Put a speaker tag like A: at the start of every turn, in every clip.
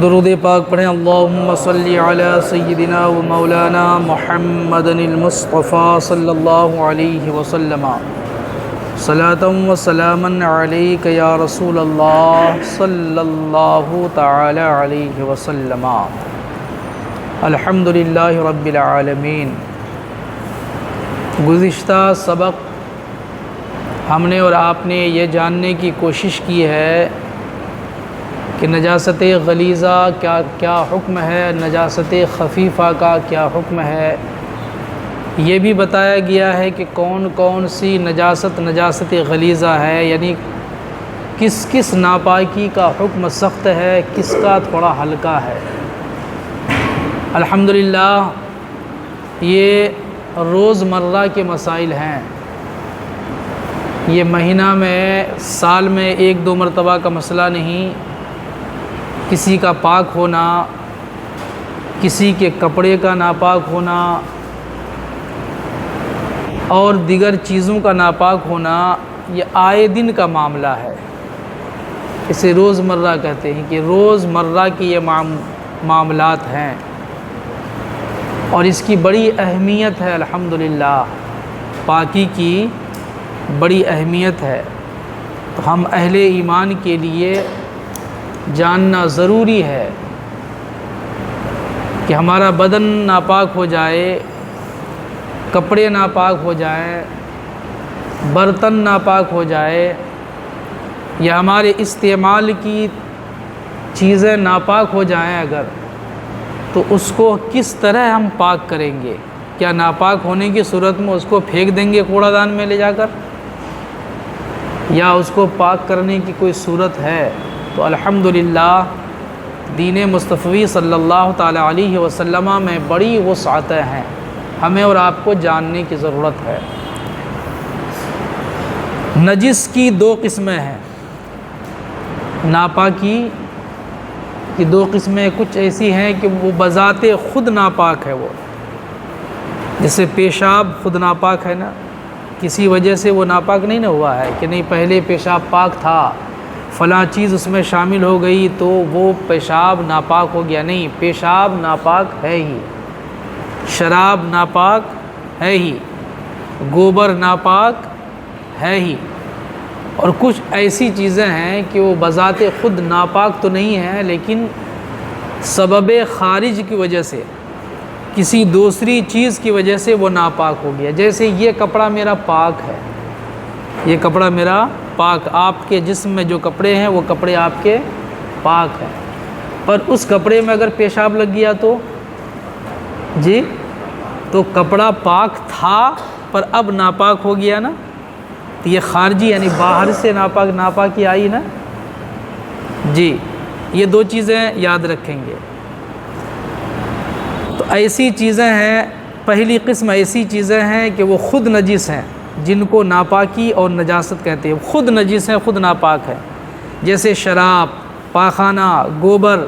A: درود پاک پڑھیں۔ اللہم صلی علی سیدنا و مولانا محمد المصطفیٰ صلی اللہ علیہ وسلم صلاۃ و سلاما علیک یا رسول اللہ صلی اللہ تعالی علیہ وسلم۔ الحمدللہ رب العالمین۔ گزشتہ سبق ہم نے اور آپ نے یہ جاننے کی کوشش کی ہے کہ نجاست غلیظہ کیا حکم ہے، نجاست خفیفہ کا کیا حکم ہے۔ یہ بھی بتایا گیا ہے کہ کون کون سی نجاست غلیظہ ہے، یعنی کس کس ناپاکی کا حکم سخت ہے، کس کا تھوڑا ہلکا ہے۔ الحمدللہ یہ روزمرہ کے مسائل ہیں۔ یہ مہینہ میں سال میں ایک دو مرتبہ کا مسئلہ نہیں۔ کسی کا پاک ہونا، کسی کے کپڑے کا ناپاک ہونا اور دیگر چیزوں کا ناپاک ہونا، یہ آئے دن کا معاملہ ہے۔ اسے روزمرہ کہتے ہیں کہ روزمرہ کی یہ معاملات ہیں اور اس کی بڑی اہمیت ہے۔ الحمدللہ پاکی کی بڑی اہمیت ہے، تو ہم اہل ایمان کے لیے جاننا ضروری ہے کہ ہمارا بدن ناپاک ہو جائے، کپڑے ناپاک ہو جائیں، برتن ناپاک ہو جائے یا ہمارے استعمال کی چیزیں ناپاک ہو جائیں اگر، تو اس کو کس طرح ہم پاک کریں گے؟ کیا ناپاک ہونے کی صورت میں اس کو پھینک دیں گے کوڑا دان میں لے جا کر، یا اس کو پاک کرنے کی کوئی صورت ہے؟ تو الحمدللہ دین مصطفی صلی اللہ تعالی علیہ وسلم میں بڑی وسعتیں ہیں، ہمیں اور آپ کو جاننے کی ضرورت ہے۔ نجس کی دو قسمیں ہیں، ناپاکی کی دو قسمیں کچھ ایسی ہیں کہ وہ بذات خود ناپاک ہے، وہ جیسے پیشاب خود ناپاک ہے نا، کسی وجہ سے وہ ناپاک نہیں نہ ہوا ہے کہ نہیں پہلے پیشاب پاک تھا، فلاں چیز اس میں شامل ہو گئی تو وہ پیشاب ناپاک ہو گیا، نہیں، پیشاب ناپاک ہے ہی، شراب ناپاک ہے ہی، گوبر ناپاک ہے ہی، اور کچھ ایسی چیزیں ہیں کہ وہ بذات خود ناپاک تو نہیں ہیں لیکن سبب خارج کی وجہ سے، کسی دوسری چیز کی وجہ سے وہ ناپاک ہو گیا۔ جیسے یہ کپڑا میرا پاک ہے، یہ کپڑا میرا پاک، آپ کے جسم میں جو کپڑے ہیں وہ کپڑے آپ کے پاک ہیں، پر اس کپڑے میں اگر پیشاب لگ گیا تو جی، تو کپڑا پاک تھا پر اب ناپاک ہو گیا نا، تو یہ خارجی یعنی باہر سے ناپاکی آئی نا۔ جی، یہ دو چیزیں یاد رکھیں گے۔ تو ایسی چیزیں ہیں، پہلی قسم ایسی چیزیں ہیں کہ وہ خود نجس ہیں، جن کو ناپاکی اور نجاست کہتے ہیں، خود نجس ہیں، خود ناپاک ہے، جیسے شراب، پاخانہ، گوبر،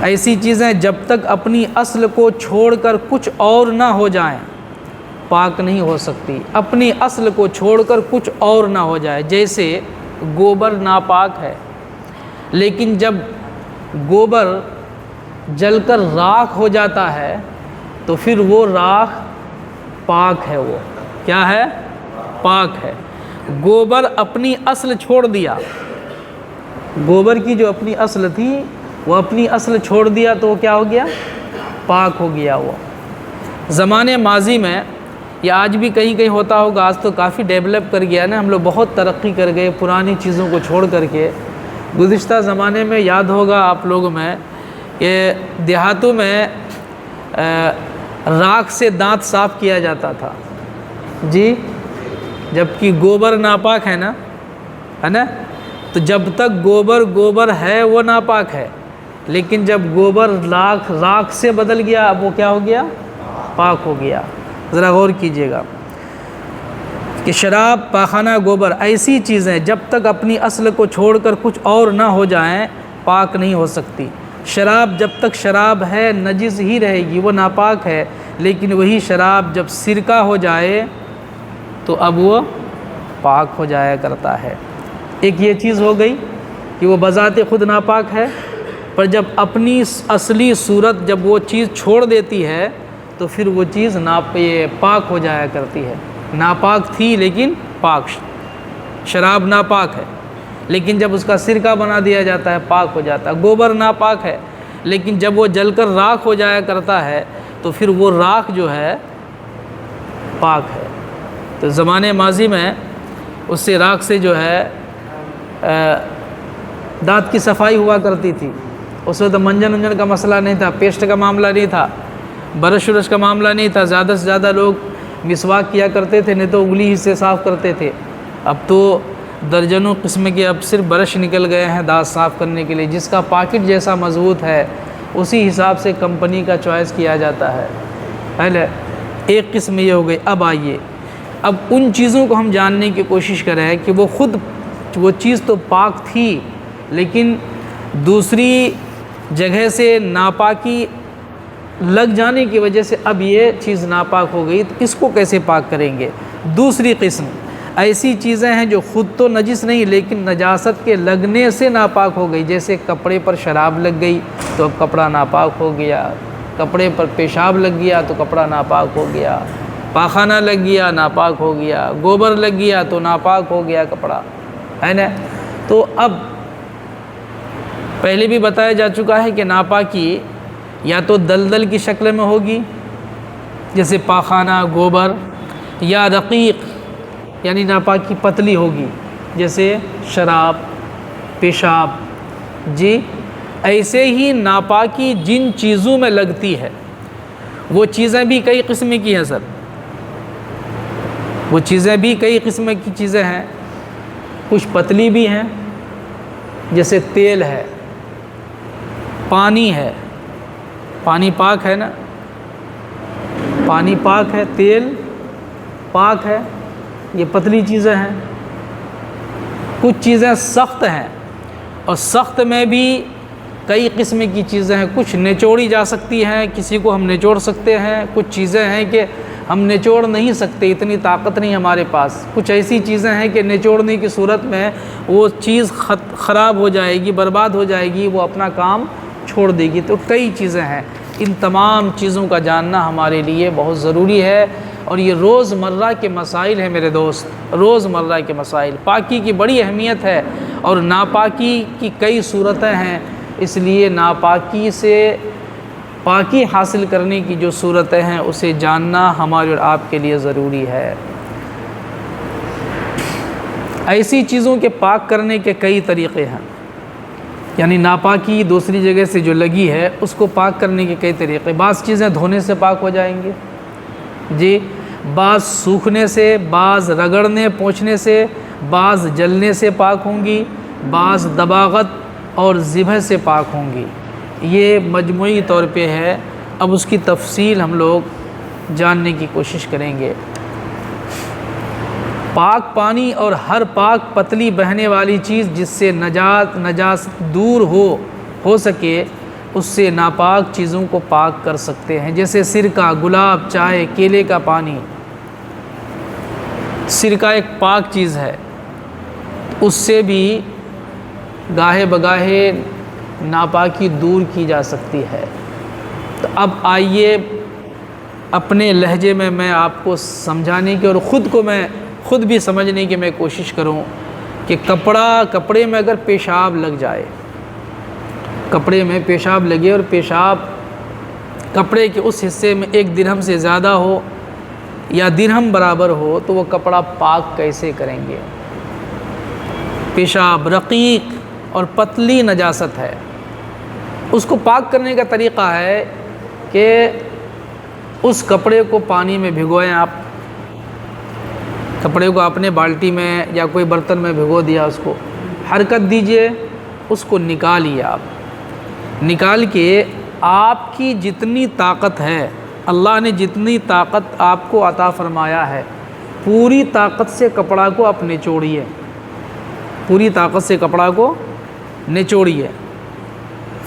A: ایسی چیزیں جب تک اپنی اصل کو چھوڑ کر کچھ اور نہ ہو جائیں پاک نہیں ہو سکتی، اپنی اصل کو چھوڑ کر کچھ اور نہ ہو جائے۔ جیسے گوبر ناپاک ہے، لیکن جب گوبر جل کر راکھ ہو جاتا ہے تو پھر وہ راکھ پاک ہے، وہ کیا ہے؟ پاک ہے۔ گوبر اپنی اصل چھوڑ دیا، گوبر کی جو اپنی اصل تھی وہ اپنی اصل چھوڑ دیا تو وہ کیا ہو گیا؟ پاک ہو گیا۔ وہ زمانے ماضی میں یا آج بھی کہیں کہیں ہوتا ہوگا، آج تو کافی ڈیولپ کر گیا نا، ہم لوگ بہت ترقی کر گئے پرانی چیزوں کو چھوڑ کر کے۔ گزشتہ زمانے میں یاد ہوگا آپ لوگوں میں کہ دیہاتوں میں راکھ سے دانت صاف کیا جاتا تھا، جی، جبکہ گوبر ناپاک ہے نا، ہے نا، تو جب تک گوبر ہے وہ ناپاک ہے، لیکن جب گوبر راکھ سے بدل گیا اب وہ کیا ہو گیا؟ پاک ہو گیا۔ ذرا غور کیجئے گا کہ شراب، پاخانہ، گوبر ایسی چیزیں جب تک اپنی اصل کو چھوڑ کر کچھ اور نہ ہو جائیں پاک نہیں ہو سکتی۔ شراب جب تک شراب ہے نجس ہی رہے گی، وہ ناپاک ہے، لیکن وہی شراب جب سرکہ ہو جائے تو اب وہ پاک ہو جایا کرتا ہے۔ ایک یہ چیز ہو گئی کہ وہ بذات خود ناپاک ہے، پر جب اپنی اصلی صورت جب وہ چیز چھوڑ دیتی ہے تو پھر وہ چیز پاک ہو جایا کرتی ہے۔ ناپاک تھی لیکن پاک، شراب ناپاک ہے لیکن جب اس کا سرکہ بنا دیا جاتا ہے پاک ہو جاتا ہے۔ گوبر ناپاک ہے لیکن جب وہ جل کر راکھ ہو جایا کرتا ہے تو پھر وہ راکھ جو ہے پاک ہے۔ تو زمانے ماضی میں اس سے راکھ سے جو ہے دانت کی صفائی ہوا کرتی تھی۔ اس وقت منجن ونجن کا مسئلہ نہیں تھا، پیسٹ کا معاملہ نہیں تھا، برش ورش کا معاملہ نہیں تھا، زیادہ سے زیادہ لوگ مسواک کیا کرتے تھے، نہیں تو انگلی ہی سے صاف کرتے تھے۔ اب تو درجنوں قسم کے اب صرف برش نکل گئے ہیں دانت صاف کرنے کے لیے، جس کا پاکٹ جیسا مضبوط ہے اسی حساب سے کمپنی کا چوائس کیا جاتا ہے۔ پہلے ایک قسم یہ ہو گئی۔ اب آئیے، اب ان چیزوں کو ہم جاننے کی کوشش کریں کہ وہ خود وہ چیز تو پاک تھی لیکن دوسری جگہ سے ناپاکی لگ جانے کی وجہ سے اب یہ چیز ناپاک ہو گئی، تو اس کو کیسے پاک کریں گے؟ دوسری قسم ایسی چیزیں ہیں جو خود تو نجس نہیں لیکن نجاست کے لگنے سے ناپاک ہو گئی، جیسے کپڑے پر شراب لگ گئی تو اب کپڑا ناپاک ہو گیا، کپڑے پر پیشاب لگ گیا تو کپڑا ناپاک ہو گیا، پاخانہ لگ گیا ناپاک ہو گیا، گوبر لگ گیا تو ناپاک ہو گیا کپڑا، ہے نا؟ تو اب پہلے بھی بتایا جا چکا ہے کہ ناپاکی یا تو دلدل کی شکل میں ہوگی جیسے پاخانہ گوبر، یا رقیق یعنی ناپاکی پتلی ہوگی جیسے شراب پیشاب۔ جی ایسے ہی ناپاکی جن چیزوں میں لگتی ہے وہ چیزیں بھی کئی قسم کی ہیں سر، وہ چیزیں بھی کئی قسم کی چیزیں ہیں، کچھ پتلی بھی ہیں جیسے تیل ہے، پانی ہے، پانی پاک ہے نا، پانی پاک ہے، تیل پاک ہے، یہ پتلی چیزیں ہیں۔ کچھ چیزیں سخت ہیں اور سخت میں بھی کئی قسم کی چیزیں ہیں، کچھ نچوڑی جا سکتی ہیں، کسی کو ہم نچوڑ سکتے ہیں، کچھ چیزیں ہیں کہ ہم نچوڑ نہیں سکتے، اتنی طاقت نہیں ہمارے پاس، کچھ ایسی چیزیں ہیں کہ نچوڑنے کی صورت میں وہ چیز خراب ہو جائے گی، برباد ہو جائے گی، وہ اپنا کام چھوڑ دے گی۔ تو کئی چیزیں ہیں، ان تمام چیزوں کا جاننا ہمارے لیے بہت ضروری ہے، اور یہ روزمرہ کے مسائل ہیں میرے دوست، روزمرہ کے مسائل۔ پاکی کی بڑی اہمیت ہے اور ناپاکی کی کئی صورتیں ہیں، اس لیے ناپاکی سے پاکی حاصل کرنے کی جو صورتیں ہیں اسے جاننا ہمارے اور آپ کے لیے ضروری ہے۔ ایسی چیزوں کے پاک کرنے کے کئی طریقے ہیں، یعنی ناپاکی دوسری جگہ سے جو لگی ہے اس کو پاک کرنے کے کئی طریقے۔ بعض چیزیں دھونے سے پاک ہو جائیں گے، جی، بعض سوکھنے سے، بعض رگڑنے پونچھنے سے، بعض جلنے سے پاک ہوں گی، بعض دباغت اور ذبح سے پاک ہوں گی۔ یہ مجموعی طور پہ ہے، اب اس کی تفصیل ہم لوگ جاننے کی کوشش کریں گے۔ پاک پانی اور ہر پاک پتلی بہنے والی چیز جس سے نجاست دور ہو سکے اس سے ناپاک چیزوں کو پاک کر سکتے ہیں، جیسے سرکہ، گلاب، چائے، کیلے کا پانی۔ سرکہ ایک پاک چیز ہے، اس سے بھی گاہے بگاہے ناپاکی دور کی جا سکتی ہے۔ تو اب آئیے اپنے لہجے میں آپ کو سمجھانے کی اور خود بھی سمجھنے کی میں کوشش کروں کہ کپڑے میں اگر پیشاب لگ جائے، کپڑے میں پیشاب لگے اور پیشاب کپڑے کے اس حصے میں 1 درہم سے زیادہ ہو یا درہم برابر ہو تو وہ کپڑا پاک کیسے کریں گے؟ پیشاب رقیق اور پتلی نجاست ہے، اس کو پاک کرنے کا طریقہ ہے کہ اس کپڑے کو پانی میں بھگوئیں۔ آپ کپڑے کو اپنے بالٹی میں یا کوئی برتن میں بھگو دیا، اس کو حرکت دیجئے، اس کو نکالیے۔ آپ نکال کے آپ کی جتنی طاقت ہے، اللہ نے جتنی طاقت آپ کو عطا فرمایا ہے، پوری طاقت سے کپڑا کو آپ نچوڑیے، پوری طاقت سے کپڑا کو نچوڑیے،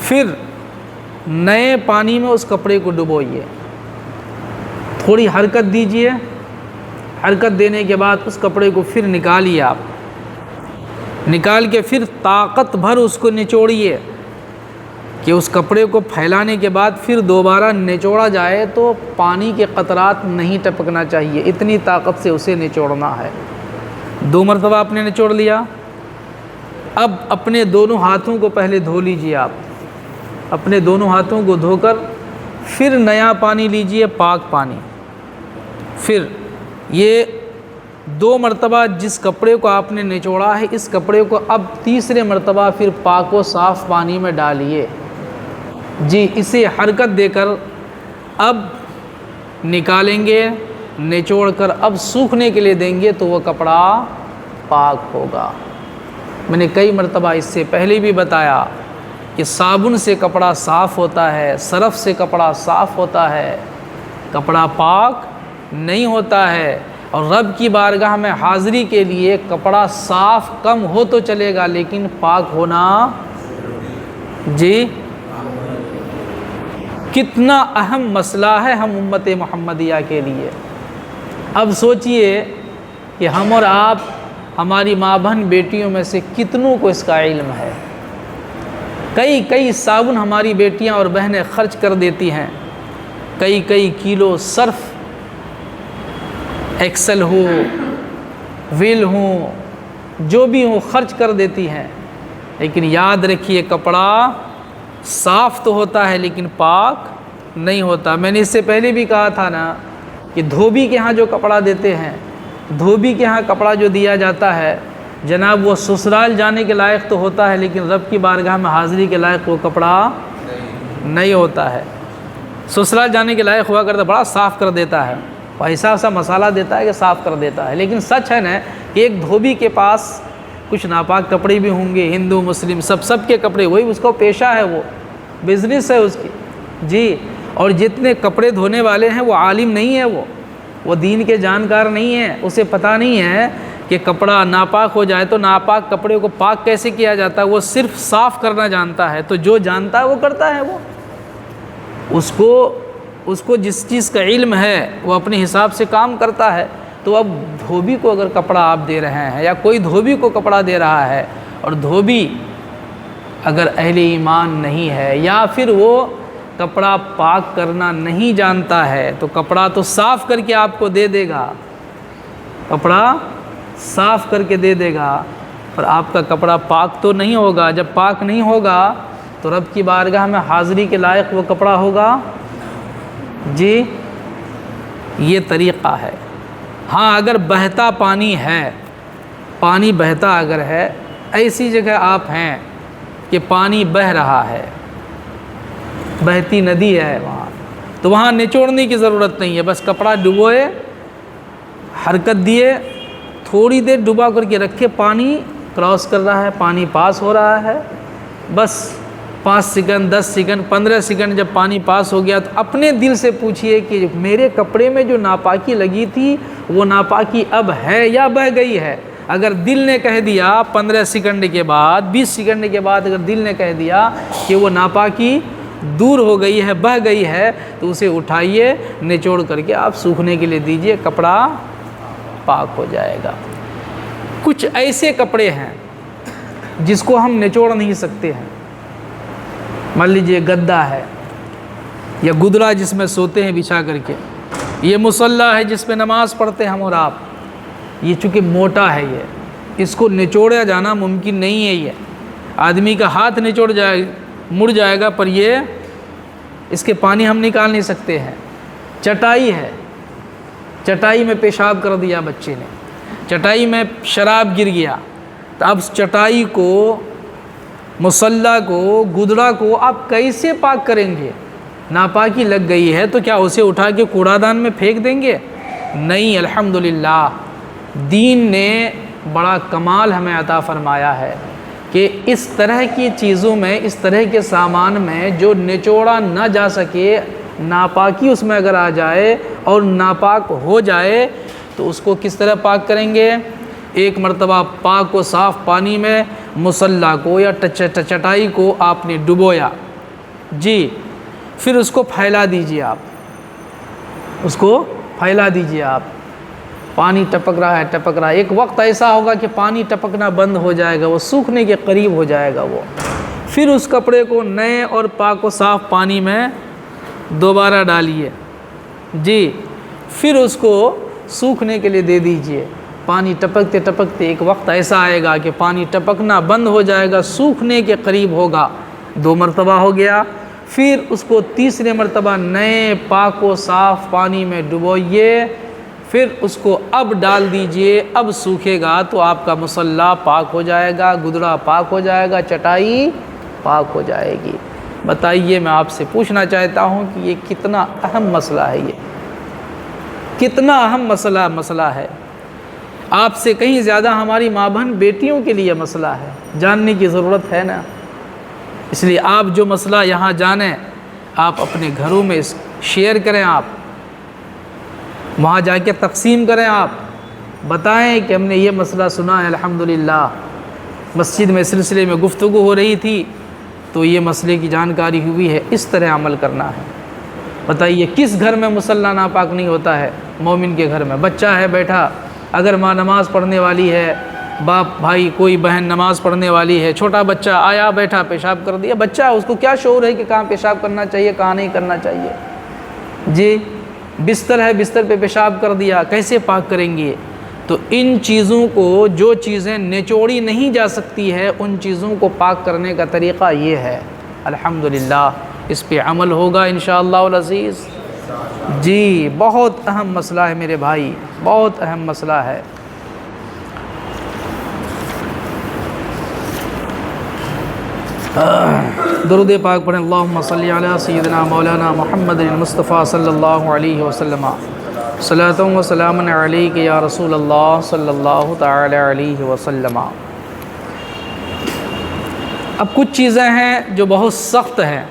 A: پھر نئے پانی میں اس کپڑے کو ڈبوئیے، تھوڑی حرکت دیجئے، حرکت دینے کے بعد اس کپڑے کو پھر نکالیے، آپ نکال کے پھر طاقت بھر اس کو نچوڑیے، کہ اس کپڑے کو پھیلانے کے بعد پھر دوبارہ نچوڑا جائے تو پانی کے قطرات نہیں ٹپکنا چاہیے، اتنی طاقت سے اسے نچوڑنا ہے۔ 2 مرتبہ آپ نے نچوڑ لیا، اب اپنے دونوں ہاتھوں کو پہلے دھو لیجئے، آپ اپنے دونوں ہاتھوں کو دھو کر پھر نیا پانی لیجئے، پاک پانی۔ پھر یہ 2 مرتبہ جس کپڑے کو آپ نے نچوڑا ہے، اس کپڑے کو اب تیسرے مرتبہ پھر پاک و صاف پانی میں ڈالیے، جی اسے حرکت دے کر اب نکالیں گے، نچوڑ کر اب سوکھنے کے لیے دیں گے تو وہ کپڑا پاک ہوگا۔ میں نے کئی مرتبہ اس سے پہلے بھی بتایا کہ صابن سے کپڑا صاف ہوتا ہے، صرف سے کپڑا صاف ہوتا ہے، کپڑا پاک نہیں ہوتا ہے۔ اور رب کی بارگاہ میں حاضری کے لیے کپڑا صاف کم ہو تو چلے گا لیکن پاک ہونا، جی کتنا اہم مسئلہ ہے ہم امت محمدیہ کے لیے۔ اب سوچئے کہ ہم اور آپ، ہماری ماں بہن بیٹیوں میں سے کتنوں کو اس کا علم ہے؟ کئی صابن ہماری بیٹیاں اور بہنیں خرچ کر دیتی ہیں، کئی کلو صرف ایکسل ہو، ویل ہو، جو بھی ہو خرچ کر دیتی ہیں، لیکن یاد رکھیے کپڑا صاف تو ہوتا ہے لیکن پاک نہیں ہوتا۔ میں نے اس سے پہلے بھی کہا تھا نا کہ دھوبی کے ہاں جو کپڑا دیتے ہیں، دھوبی کے ہاں کپڑا جو دیا جاتا ہے جناب، وہ سسرال جانے کے لائق تو ہوتا ہے لیکن رب کی بارگاہ میں حاضری کے لائق وہ کپڑا نہیں ہوتا ہے۔ سسرال جانے کے لائق ہوا کرتا، بڑا صاف کر دیتا ہے، ایسا مسالہ دیتا ہے کہ صاف کر دیتا ہے، لیکن سچ ہے نا کہ ایک دھوبی کے پاس کچھ ناپاک کپڑے بھی ہوں گے، ہندو مسلم سب کے کپڑے، وہی اس کو پیشہ ہے، وہ بزنس ہے اس کی، جی۔ اور جتنے کپڑے دھونے والے ہیں وہ عالم نہیں ہے، وہ دین کے جانکار نہیں ہیں، اسے پتہ نہیں ہے کہ کپڑا ناپاک ہو جائے تو ناپاک کپڑے کو پاک کیسے کیا جاتا ہے، وہ صرف صاف کرنا جانتا ہے۔ تو جو جانتا ہے وہ کرتا ہے، وہ اس کو جس چیز کا علم ہے وہ اپنے حساب سے کام کرتا ہے۔ تو اب دھوبی کو اگر کپڑا آپ دے رہے ہیں یا کوئی دھوبی کو کپڑا دے رہا ہے اور دھوبی اگر اہل ایمان نہیں ہے یا پھر وہ کپڑا پاک کرنا نہیں جانتا ہے تو کپڑا تو صاف کر کے آپ کو دے دے گا، کپڑا صاف کر کے دے دے گا، پر آپ کا کپڑا پاک تو نہیں ہوگا۔ جب پاک نہیں ہوگا تو رب کی بارگاہ میں حاضری کے لائق وہ کپڑا ہوگا، جی یہ طریقہ ہے۔ ہاں اگر بہتا پانی ہے، پانی بہتا اگر ہے، ایسی جگہ آپ ہیں کہ پانی بہہ رہا ہے، بہتی ندی ہے وہاں، تو وہاں نچوڑنے کی ضرورت نہیں ہے، بس کپڑا ڈبوئے، حرکت دیے، تھوڑی دیر ڈبا کر کے رکھے، پانی کراس کر رہا ہے، پانی پاس ہو رہا ہے، بس 5 سیکنڈ 10 سیکنڈ 15 سیکنڈ جب پانی پاس ہو گیا تو اپنے دل سے پوچھئے کہ میرے کپڑے میں جو ناپاکی لگی تھی وہ ناپاکی اب ہے یا بہہ گئی ہے۔ اگر دل نے کہہ دیا 15 سیکنڈ کے بعد 20 سیکنڈ کے بعد اگر دل نے کہہ دیا کہ وہ ناپاکی دور ہو گئی ہے، بہہ گئی ہے، تو اسے اٹھائیے، نچوڑ کر کے آپ سوکھنے کے لیے دیجئے، کپڑا پاک ہو جائے گا۔ کچھ ایسے کپڑے ہیں جس کو ہم نچوڑ نہیں سکتے ہیں، مان لیجئے گدا ہے یا گدڑا جس میں سوتے ہیں بچھا کر کے، یہ مصلی ہے جس پہ نماز پڑھتے ہیں ہم اور آپ، یہ چونکہ موٹا ہے، یہ اس کو نچوڑا جانا ممکن نہیں ہے، یہ آدمی کا ہاتھ نچوڑ جائے مڑ جائے گا، پر یہ اس کے پانی ہم نکال نہیں سکتے ہیں۔ چٹائی ہے، چٹائی میں پیشاب کر دیا بچے نے، چٹائی میں شراب گر گیا، تو اب چٹائی کو، مصلی کو، گدڑا کو آپ کیسے پاک کریں گے؟ ناپاکی لگ گئی ہے تو کیا اسے اٹھا کے کوڑا دان میں پھینک دیں گے؟ نہیں، الحمدللہ دین نے بڑا کمال ہمیں عطا فرمایا ہے کہ اس طرح کی چیزوں میں، اس طرح کے سامان میں جو نچوڑا نہ جا سکے، ناپاکی اس میں اگر آ جائے اور ناپاک ہو جائے تو اس کو کس طرح پاک کریں گے؟ ایک مرتبہ پاک و صاف پانی میں مصلی کو یا چٹائی کو آپ نے ڈبویا، جی پھر اس کو پھیلا دیجئے، آپ اس کو پھیلا دیجئے، آپ پانی ٹپک رہا ہے، ایک وقت ایسا ہوگا کہ پانی ٹپکنا بند ہو جائے گا، وہ سوکھنے کے قریب ہو جائے گا، وہ پھر اس کپڑے کو نئے اور پاک و صاف پانی میں دوبارہ ڈالیے جی، پھر اس کو سوکھنے کے لیے دے دیجئے۔ پانی ٹپکتے ٹپکتے ایک وقت ایسا آئے گا کہ پانی ٹپکنا بند ہو جائے گا، سوکھنے کے قریب ہوگا، 2 مرتبہ ہو گیا۔ پھر اس کو تیسرے مرتبہ نئے پاک و صاف پانی میں ڈبوئیے، پھر اس کو اب ڈال دیجئے، اب سوکھے گا تو آپ کا مصلی پاک ہو جائے گا، گدڑا پاک ہو جائے گا، چٹائی پاک ہو جائے گی۔ بتائیے، میں آپ سے پوچھنا چاہتا ہوں کہ یہ کتنا اہم مسئلہ ہے، یہ کتنا اہم مسئلہ ہے۔ آپ سے کہیں زیادہ ہماری ماں بہن بیٹیوں کے لیے مسئلہ ہے، جاننے کی ضرورت ہے نا۔ اس لیے آپ جو مسئلہ یہاں جانیں، آپ اپنے گھروں میں شیئر کریں، آپ وہاں جا کے تقسیم کریں، آپ بتائیں کہ ہم نے یہ مسئلہ سنا ہے، الحمدللہ مسجد میں سلسلے میں گفتگو ہو رہی تھی تو یہ مسئلے کی جانکاری ہوئی ہے، اس طرح عمل کرنا ہے۔ بتائیے کس گھر میں مصلی ناپاک نہیں ہوتا ہے؟ مومن کے گھر میں بچہ ہے بیٹھا، اگر ماں نماز پڑھنے والی ہے، باپ بھائی کوئی بہن نماز پڑھنے والی ہے، چھوٹا بچہ آیا بیٹھا پیشاب کر دیا، بچہ اس کو کیا شعور ہے کہ کہاں پیشاب کرنا چاہیے کہاں نہیں کرنا چاہیے؟ جی، بستر ہے، بستر پہ پیشاب کر دیا، کیسے پاک کریں گے؟ تو ان چیزوں کو، جو چیزیں نچوڑی نہیں جا سکتی ہے، ان چیزوں کو پاک کرنے کا طریقہ یہ ہے۔ الحمدللہ اس پہ عمل ہوگا انشاءاللہ العزیز۔ جی، بہت اہم مسئلہ ہے میرے بھائی، بہت اہم مسئلہ ہے۔ درود پاک پڑھیں، اللہم صلی علی سیدنا مولانا محمد المصطفیٰ صلی اللہ علیہ وسلم، صلاۃ و سلام علیک یا رسول اللہ صلی اللہ تعالی علیہ وسلم۔ اب کچھ چیزیں ہیں جو بہت سخت ہیں،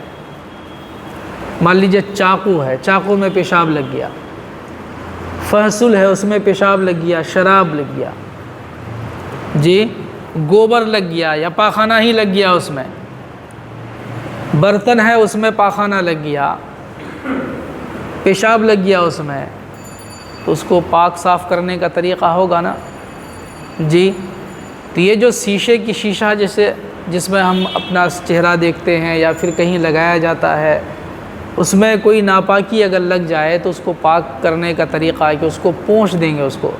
A: مان لیجیے چاقو ہے، چاقو میں پیشاب لگ گیا، فحصل ہے اس میں پیشاب لگ گیا، شراب لگ گیا، جی گوبر لگ گیا یا پاخانہ ہی لگ گیا، اس میں برتن ہے اس میں پاخانہ لگ گیا، پیشاب لگ گیا اس میں، تو اس کو پاک صاف کرنے کا طریقہ ہوگا نا جی۔ تو یہ جو شیشے کی شیشہ جس میں ہم اپنا چہرہ دیکھتے ہیں یا پھر کہیں لگایا جاتا ہے، اس میں کوئی ناپاکی اگر لگ جائے تو اس کو پاک کرنے کا طریقہ ہے کہ اس کو پونچھ دیں گے، اس کو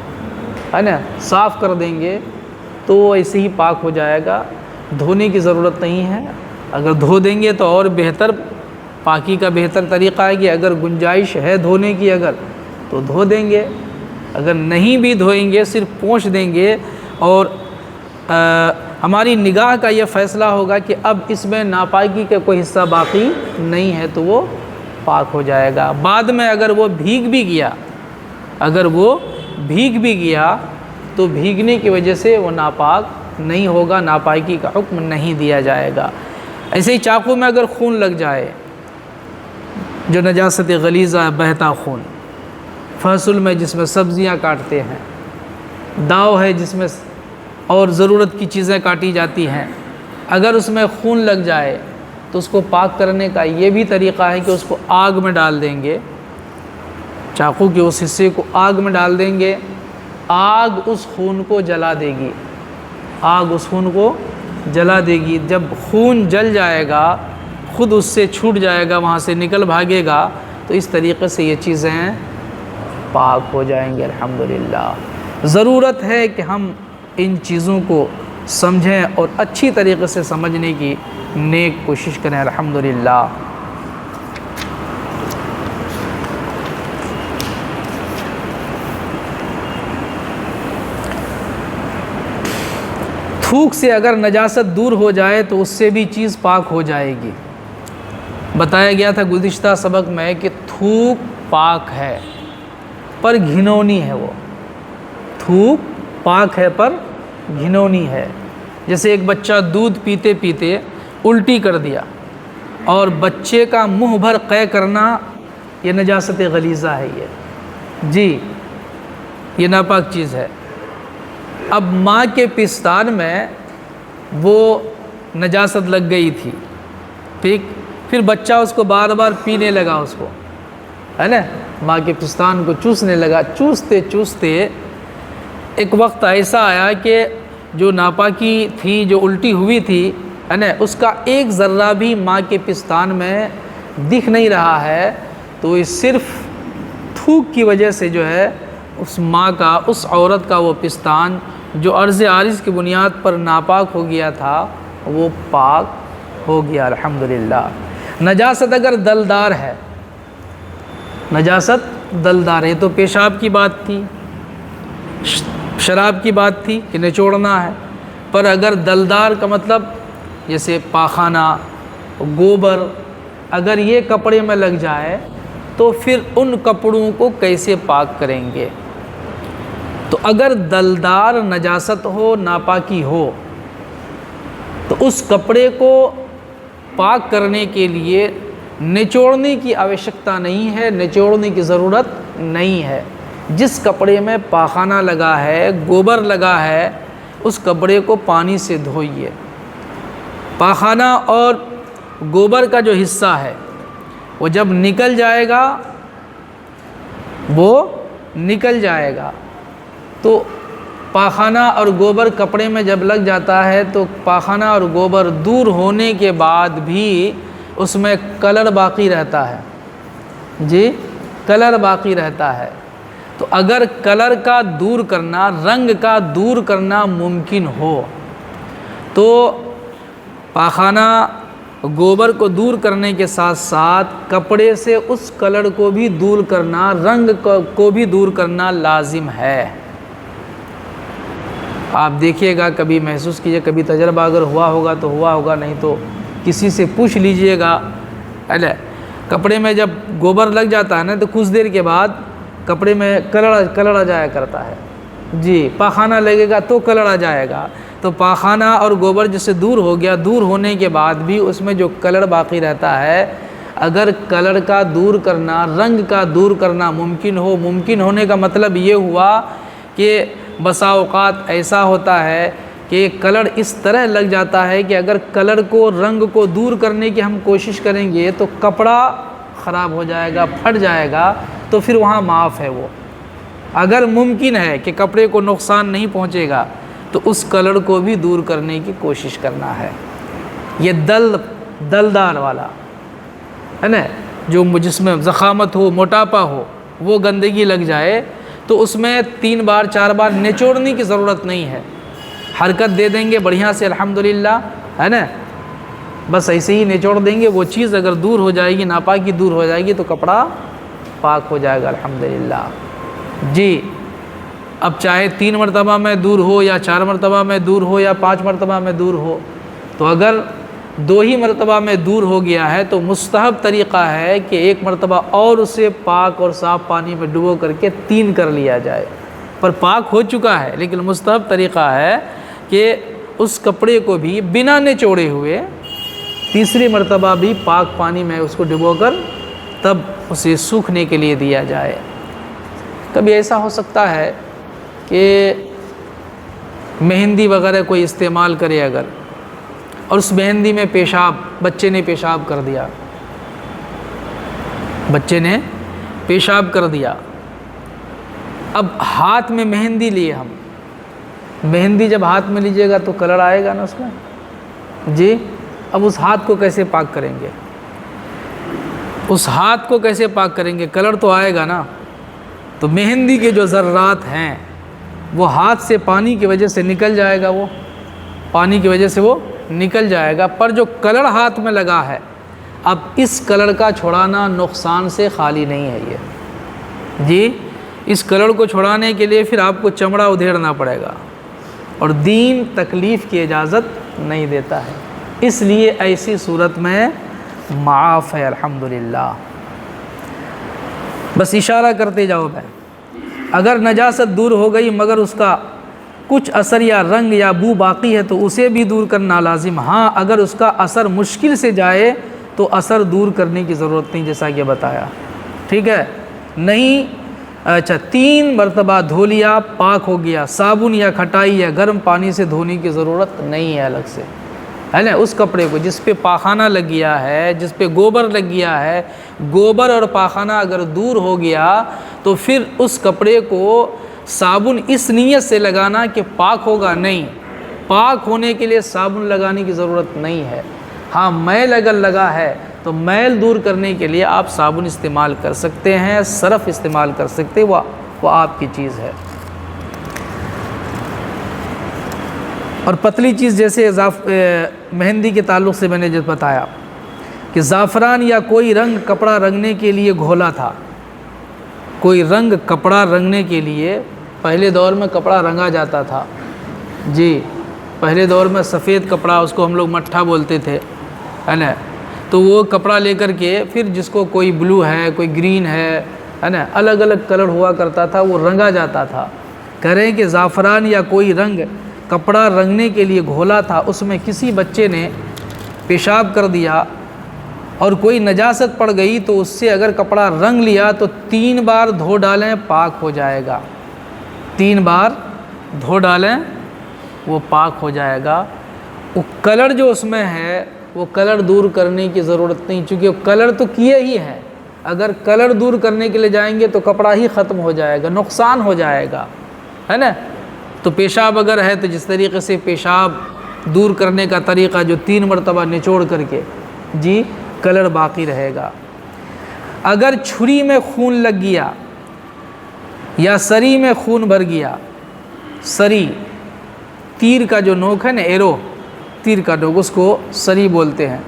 A: ہے نا صاف کر دیں گے تو وہ ایسے ہی پاک ہو جائے گا، دھونے کی ضرورت نہیں ہے۔ اگر دھو دیں گے تو اور بہتر، پاکی کا بہتر طریقہ ہے کہ اگر گنجائش ہے دھونے کی اگر تو دھو دیں گے، اگر نہیں بھی دھوئیں گے صرف پونچھ دیں گے، اور ہماری نگاہ کا یہ فیصلہ ہوگا کہ اب اس میں ناپاکی کا کوئی حصہ باقی نہیں ہے تو وہ پاک ہو جائے گا۔ بعد میں اگر وہ بھیگ بھی گیا تو بھیگنے کی وجہ سے وہ ناپاک نہیں ہوگا، ناپاکی کا حکم نہیں دیا جائے گا۔ ایسے ہی چاقو میں اگر خون لگ جائے، جو نجاست غلیظہ ہے، بہتا خون، فحصل میں جس میں سبزیاں کاٹتے ہیں، داؤ ہے جس میں اور ضرورت کی چیزیں کاٹی جاتی ہیں، اگر اس میں خون لگ جائے تو اس کو پاک کرنے کا یہ بھی طریقہ ہے کہ اس کو آگ میں ڈال دیں گے، چاقو کے اس حصے کو آگ میں ڈال دیں گے، آگ اس خون کو جلا دے گی، آگ اس خون کو جلا دے گی۔ جب خون جل جائے گا، خود اس سے چھوٹ جائے گا، وہاں سے نکل بھاگے گا، تو اس طریقے سے یہ چیزیں پاک ہو جائیں گے الحمدللہ۔ ضرورت ہے کہ ہم ان چیزوں کو سمجھیں اور اچھی طریقے سے سمجھنے کی نیک کوشش کریں الحمدللہ۔ تھوک سے اگر نجاست دور ہو جائے تو اس سے بھی چیز پاک ہو جائے گی۔ بتایا گیا تھا گزشتہ سبق میں کہ تھوک پاک ہے پر گھنونی ہے، وہ تھوک پاک ہے پر گھنونی ہے۔ جیسے ایک بچہ دودھ پیتے پیتے الٹی کر دیا اور بچے کا منہ بھر قے کرنا، یہ نجاست غلیظہ ہے، یہ جی یہ ناپاک چیز ہے۔ اب ماں کے پستان میں وہ نجاست لگ گئی تھی، ٹھیک، پھر بچہ اس کو بار بار پینے لگا، اس کو ہے نا ماں کے پستان کو چوسنے لگا، چوستے چوستے ایک وقت ایسا آیا کہ جو ناپاکی تھی، جو الٹی ہوئی تھی، ہے نا، اس کا ایک ذرہ بھی ماں کے پستان میں دکھ نہیں رہا ہے، تو یہ صرف تھوک کی وجہ سے جو ہے اس ماں کا، اس عورت کا وہ پستان جو عرض عارض کی بنیاد پر ناپاک ہو گیا تھا وہ پاک ہو گیا الحمدللہ۔ نجاست اگر دلدار ہے، نجاست دلدار ہے، تو پیشاب کی بات تھی، شراب کی بات تھی کہ نچوڑنا ہے، پر اگر دلدار کا مطلب جیسے پاخانہ، گوبر، اگر یہ کپڑے میں لگ جائے تو پھر ان کپڑوں کو کیسے پاک کریں گے؟ تو اگر دلدار نجاست ہو، ناپاکی ہو، تو اس کپڑے کو پاک کرنے کے لیے نچوڑنے کی آوشکتا نہیں ہے، نچوڑنے کی ضرورت نہیں ہے۔ جس کپڑے میں پاخانہ لگا ہے، گوبر لگا ہے، اس کپڑے کو پانی سے دھوئیے۔ پاخانہ اور گوبر کا جو حصہ ہے وہ جب نکل جائے گا، وہ نکل جائے گا، تو پاخانہ اور گوبر کپڑے میں جب لگ جاتا ہے تو پاخانہ اور گوبر دور ہونے کے بعد بھی اس میں کلر باقی رہتا ہے، جی کلر باقی رہتا ہے۔ تو اگر کلر کا دور کرنا، رنگ کا دور کرنا ممکن ہو تو پاخانہ گوبر کو دور کرنے کے ساتھ ساتھ کپڑے سے اس کلر کو بھی دور کرنا، رنگ کو بھی دور کرنا لازم ہے۔ آپ دیکھیے گا، کبھی محسوس کیجیے، کبھی تجربہ اگر ہوا ہوگا تو ہوا ہوگا، نہیں تو کسی سے پوچھ لیجئے گا۔ کپڑے میں جب گوبر لگ جاتا ہے نا تو کچھ دیر کے بعد کپڑے میں کلر آ جایا کرتا ہے، جی پاخانہ لگے گا تو کلر آ جائے گا۔ تو پاخانہ اور گوبر جس سے دور ہو گیا، دور ہونے کے بعد بھی اس میں جو کلر باقی رہتا ہے، اگر کلر کا دور کرنا، رنگ کا دور کرنا ممکن ہو، ممکن ہونے کا مطلب یہ ہوا کہ بسا اوقات ایسا ہوتا ہے کہ کلر اس طرح لگ جاتا ہے کہ اگر کلر کو، رنگ کو دور کرنے کی ہم کوشش کریں گے تو کپڑا خراب ہو جائے گا، پھٹ جائے گا، تو پھر وہاں معاف ہے وہ۔ اگر ممکن ہے کہ کپڑے کو نقصان نہیں پہنچے گا تو اس کلر کو بھی دور کرنے کی کوشش کرنا ہے۔ یہ دلدار والا ہے نا، جو جس میں ضخامت ہو، موٹاپا ہو، وہ گندگی لگ جائے تو اس میں 3 بار 4 بار نچوڑنے کی ضرورت نہیں ہے، حرکت دے دیں گے بڑھیا سے الحمدللہ، ہے نا، بس ایسے ہی نچوڑ دیں گے، وہ چیز اگر دور ہو جائے گی، ناپاکی دور ہو جائے گی تو کپڑا پاک ہو جائے گا الحمدللہ۔ جی اب چاہے 3 مرتبہ میں دور ہو یا 4 مرتبہ میں دور ہو یا 5 مرتبہ میں دور ہو، تو اگر 2 ہی مرتبہ میں دور ہو گیا ہے تو مستحب طریقہ ہے کہ 1 مرتبہ اور اسے پاک اور صاف پانی میں ڈبو کر کے 3 کر لیا جائے، پر پاک ہو چکا ہے، لیکن مستحب طریقہ ہے کہ اس کپڑے کو بھی بنا نچوڑے ہوئے 3ری مرتبہ بھی پاک پانی میں اس کو ڈبو کر تب اسے سوکھنے کے لیے دیا جائے۔ کبھی ایسا ہو سکتا ہے کہ مہندی وغیرہ کوئی استعمال کرے اگر، اور اس مہندی میں پیشاب، بچے نے پیشاب کر دیا، بچے نے پیشاب کر دیا، اب ہاتھ میں مہندی لیے ہم، مہندی جب ہاتھ میں لیجیے گا تو کلر آئے گا نا اس میں، جی اب اس ہاتھ کو کیسے پاک کریں گے؟ اس ہاتھ کو کیسے پاک کریں گے؟ کلر تو آئے گا نا۔ تو مہندی کے جو ذرات ہیں وہ ہاتھ سے پانی کی وجہ سے نکل جائے گا، وہ پانی کی وجہ سے وہ نکل جائے گا، پر جو کلر ہاتھ میں لگا ہے، اب اس کلر کا چھڑانا نقصان سے خالی نہیں ہے یہ، جی اس کلر کو چھڑانے کے لیے پھر آپ کو چمڑا ادھیڑنا پڑے گا، اور دین تکلیف کی اجازت نہیں دیتا ہے، اس لیے ایسی صورت میں معاف ہے الحمدللہ۔ بس اشارہ کرتے جاؤ میں، اگر نجاست دور ہو گئی مگر اس کا کچھ اثر یا رنگ یا بو باقی ہے تو اسے بھی دور کرنا لازم۔ ہاں اگر اس کا اثر مشکل سے جائے تو اثر دور کرنے کی ضرورت نہیں، جیسا کہ بتایا، ٹھیک ہے، نہیں اچھا 3 مرتبہ دھو لیا، پاک ہو گیا، صابن یا کھٹائی یا گرم پانی سے دھونے کی ضرورت نہیں ہے الگ سے، ہے نا۔ اس کپڑے کو جس پہ پاخانہ لگ گیا ہے، جس پہ گوبر لگ گیا ہے، گوبر اور پاخانہ اگر دور ہو گیا تو پھر اس کپڑے کو صابن اس نیت سے لگانا کہ پاک ہوگا نہیں، پاک ہونے کے لیے صابن لگانے کی ضرورت نہیں ہے۔ ہاں میل اگر لگا ہے تو میل دور کرنے کے لیے آپ صابن استعمال کر سکتے ہیں، سرف استعمال کر سکتے ہیں، وہ آپ کی چیز ہے۔ اور پتلی چیز جیسے مہندی کے تعلق سے میں نے جو بتایا کہ زعفران یا کوئی رنگ کپڑا رنگنے کے لیے گھولا تھا، کوئی رنگ کپڑا رنگنے کے لیے پہلے دور میں کپڑا رنگا جاتا تھا، جی پہلے دور میں سفید کپڑا، اس کو ہم لوگ مٹھا بولتے تھے، ہے نا، تو وہ کپڑا لے کر کے پھر جس کو کوئی بلو ہے کوئی گرین ہے نا، الگ الگ کلر ہوا کرتا تھا، وہ رنگا جاتا تھا۔ کہہ رہے ہیں کہ زعفران یا کوئی رنگ کپڑا رنگنے کے لیے گھولا تھا، اس میں کسی بچے نے پیشاب کر دیا اور کوئی نجاست پڑ گئی تو اس سے اگر کپڑا رنگ لیا تو 3 بار دھو ڈالیں پاک ہو جائے گا، 3 بار دھو ڈالیں وہ پاک ہو جائے گا۔ وہ کلر جو اس میں ہے وہ کلر دور کرنے کی ضرورت نہیں، چونکہ کلر تو کیے ہی ہے، اگر کلر دور کرنے کے لیے جائیں گے تو کپڑا ہی ختم ہو جائے گا، نقصان ہو جائے گا، ہے نا۔ تو پیشاب اگر ہے تو جس طریقے سے پیشاب دور کرنے کا طریقہ جو 3 مرتبہ نچوڑ کر کے، جی کلر باقی رہے گا۔ اگر چھری میں خون لگ گیا یا سری میں خون بھر گیا، سری تیر کا جو نوک ہے نا، ایرو تیر کا نوک، اس کو سری بولتے ہیں،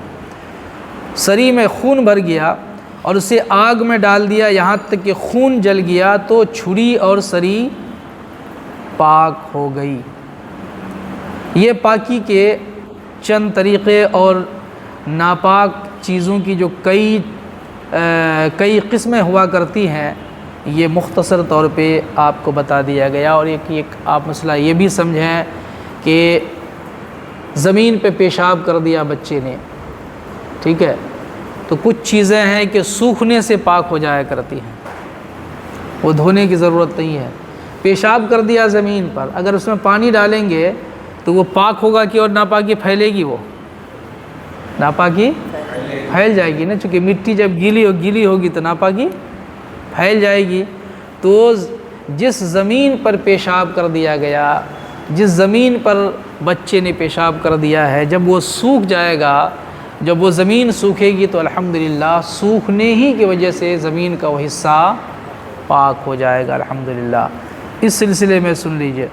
A: سری میں خون بھر گیا اور اسے آگ میں ڈال دیا یہاں تک کہ خون جل گیا تو چھری اور سری پاک ہو گئی۔ یہ پاکی کے چند طریقے اور ناپاک چیزوں کی جو کئی قسمیں ہوا کرتی ہیں، یہ مختصر طور پہ آپ کو بتا دیا گیا۔ اور ایک آپ مسئلہ یہ بھی سمجھیں کہ زمین پہ پیشاب کر دیا بچے نے، ٹھیک ہے، تو کچھ چیزیں ہیں کہ سوکھنے سے پاک ہو جایا کرتی ہیں، وہ دھونے کی ضرورت نہیں ہے۔ پیشاب کر دیا زمین پر، اگر اس میں پانی ڈالیں گے تو وہ پاک ہوگا کہ اور ناپاکی پھیلے گی، وہ ناپاکی پھیل جائے گی نا، چونکہ مٹی جب گیلی ہوگی تو ناپاکی پھیل جائے گی۔ تو جس زمین پر پیشاب کر دیا گیا، جس زمین پر بچے نے پیشاب کر دیا ہے، جب وہ سوکھ جائے گا، جب وہ زمین سوکھے گی تو الحمدللہ سوکھنے ہی کی وجہ سے زمین کا وہ حصہ پاک ہو جائے گا الحمدللہ۔ اس سلسلے میں سن لیجئے،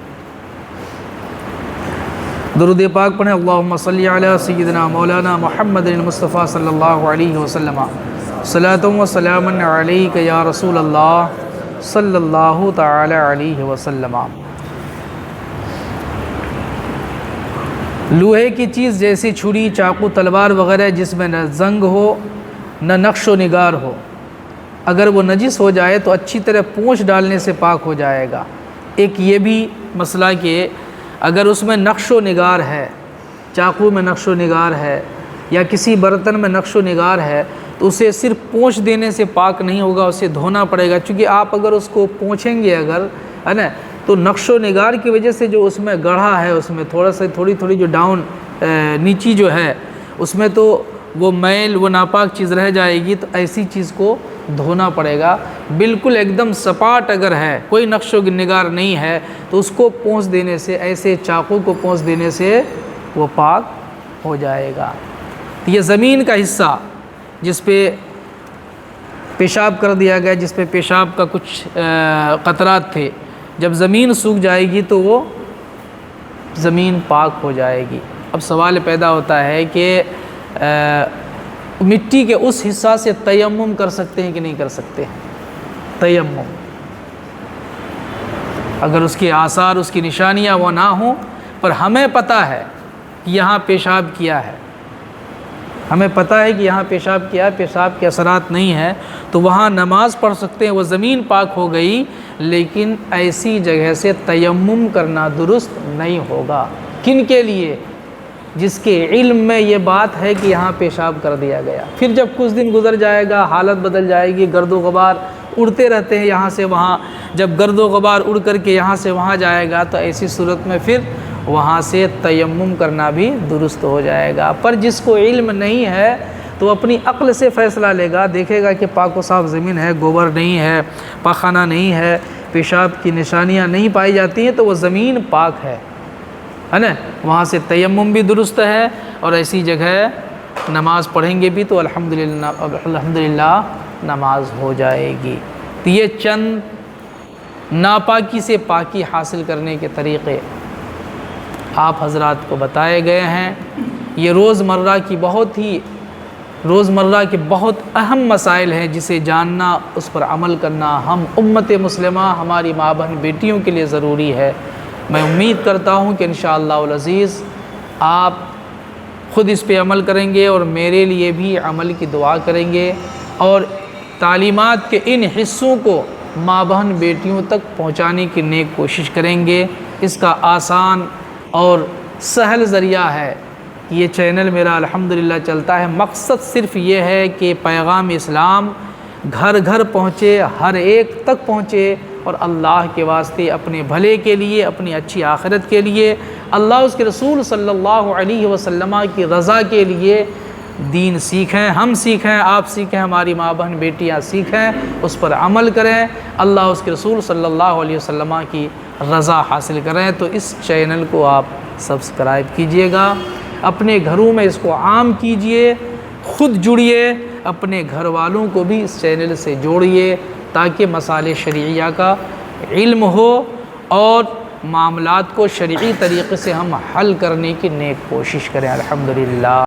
A: درود پاک پڑھیں، اللہم صلی علی سیدنا مولانا محمد المصطفیٰ صلی اللہ علیہ وسلم، صلاۃ و سلام علیک یا رسول اللہ صلی اللہ تعالی علیہ وسلم۔ لوہے کی چیز جیسے چھری، چاقو، تلوار وغیرہ جس میں نہ زنگ ہو نہ نقش و نگار ہو، اگر وہ نجس ہو جائے تو اچھی طرح پونچھ ڈالنے سے پاک ہو جائے گا۔ ایک یہ بھی مسئلہ کہ اگر اس میں نقش و نگار ہے، چاقو میں نقش و نگار ہے یا کسی برتن میں نقش و نگار ہے تو اسے صرف پونچھ دینے سے پاک نہیں ہوگا، اسے دھونا پڑے گا، چونکہ آپ اگر اس کو پونچھیں گے اگر، ہے نا، تو نقش و نگار کی وجہ سے جو اس میں گڑھا ہے، اس میں تھوڑی جو ڈاؤن نیچی جو ہے اس میں تو وہ میل، وہ ناپاک چیز رہ جائے گی، تو ایسی چیز کو دھونا پڑے گا۔ بالکل ایک دم سپاٹ اگر ہے، کوئی نقش و نگار نہیں ہے تو اس کو پونچھ دینے سے، ایسے چاقو کو پونچھ دینے سے وہ پاک ہو جائے گا۔ یہ زمین کا حصہ جس پہ پیشاب کر دیا گیا، جس پہ پیشاب کا کچھ قطرات تھے، جب زمین سوکھ جائے گی تو وہ زمین پاک ہو جائے گی۔ اب سوال پیدا ہوتا ہے کہ مٹی کے اس حصہ سے تیمم کر سکتے ہیں کہ نہیں کر سکتے؟ تیمم اگر اس کے آثار، اس کی نشانیاں وہ نہ ہوں، پر ہمیں پتہ ہے کہ یہاں پیشاب کیا ہے، ہمیں پتہ ہے کہ یہاں پیشاب کیا ہے، پیشاب کے اثرات نہیں ہیں، تو وہاں نماز پڑھ سکتے ہیں، وہ زمین پاک ہو گئی، لیکن ایسی جگہ سے تیمم کرنا درست نہیں ہوگا۔ کن کے لیے؟ جس کے علم میں یہ بات ہے کہ یہاں پیشاب کر دیا گیا، پھر جب کچھ دن گزر جائے گا، حالت بدل جائے گی، گرد و غبار اڑتے رہتے ہیں یہاں سے وہاں، جب گرد و غبار اڑ کر کے یہاں سے وہاں جائے گا تو ایسی صورت میں پھر وہاں سے تیمم کرنا بھی درست ہو جائے گا۔ پر جس کو علم نہیں ہے تو اپنی عقل سے فیصلہ لے گا، دیکھے گا کہ پاک و صاف زمین ہے، گوبر نہیں ہے، پاخانہ نہیں ہے، پیشاب کی نشانیاں نہیں پائی جاتی ہیں، تو وہ زمین پاک ہے، ہے نا، وہاں سے تیمم بھی درست ہے، اور ایسی جگہ نماز پڑھیں گے بھی تو الحمدللہ نماز ہو جائے گی۔ تو یہ چند ناپاکی سے پاکی حاصل کرنے کے طریقے آپ حضرات کو بتائے گئے ہیں۔ یہ روزمرہ کے بہت اہم مسائل ہیں جسے جاننا، اس پر عمل کرنا ہم امت مسلمہ، ہماری ماں بہن بیٹیوں کے لیے ضروری ہے۔ میں امید کرتا ہوں کہ انشاءاللہ العزیز آپ خود اس پہ عمل کریں گے اور میرے لیے بھی عمل کی دعا کریں گے، اور تعلیمات کے ان حصوں کو ماں بہن بیٹیوں تک پہنچانے کی نیک کوشش کریں گے۔ اس کا آسان اور سہل ذریعہ ہے کہ یہ چینل میرا الحمدللہ چلتا ہے۔ مقصد صرف یہ ہے کہ پیغام اسلام گھر گھر پہنچے، ہر ایک تک پہنچے، اور اللہ کے واسطے اپنے بھلے کے لیے، اپنی اچھی آخرت کے لیے، اللہ اس کے رسول صلی اللہ علیہ وسلم کی رضا کے لیے دین سیکھیں، ہم سیکھیں، آپ سیکھیں، ہماری ماں بہن بیٹیاں سیکھیں، اس پر عمل کریں، اللہ اس کے رسول صلی اللہ علیہ وسلم کی رضا حاصل کریں۔ تو اس چینل کو آپ سبسکرائب کیجئے گا، اپنے گھروں میں اس کو عام کیجئے، خود جڑیے، اپنے گھر والوں کو بھی اس چینل سے جوڑیے تاکہ مسائل شرعیہ کا علم ہو اور معاملات کو شرعی طریقے سے ہم حل کرنے کی نیک کوشش کریں۔ الحمدللہ۔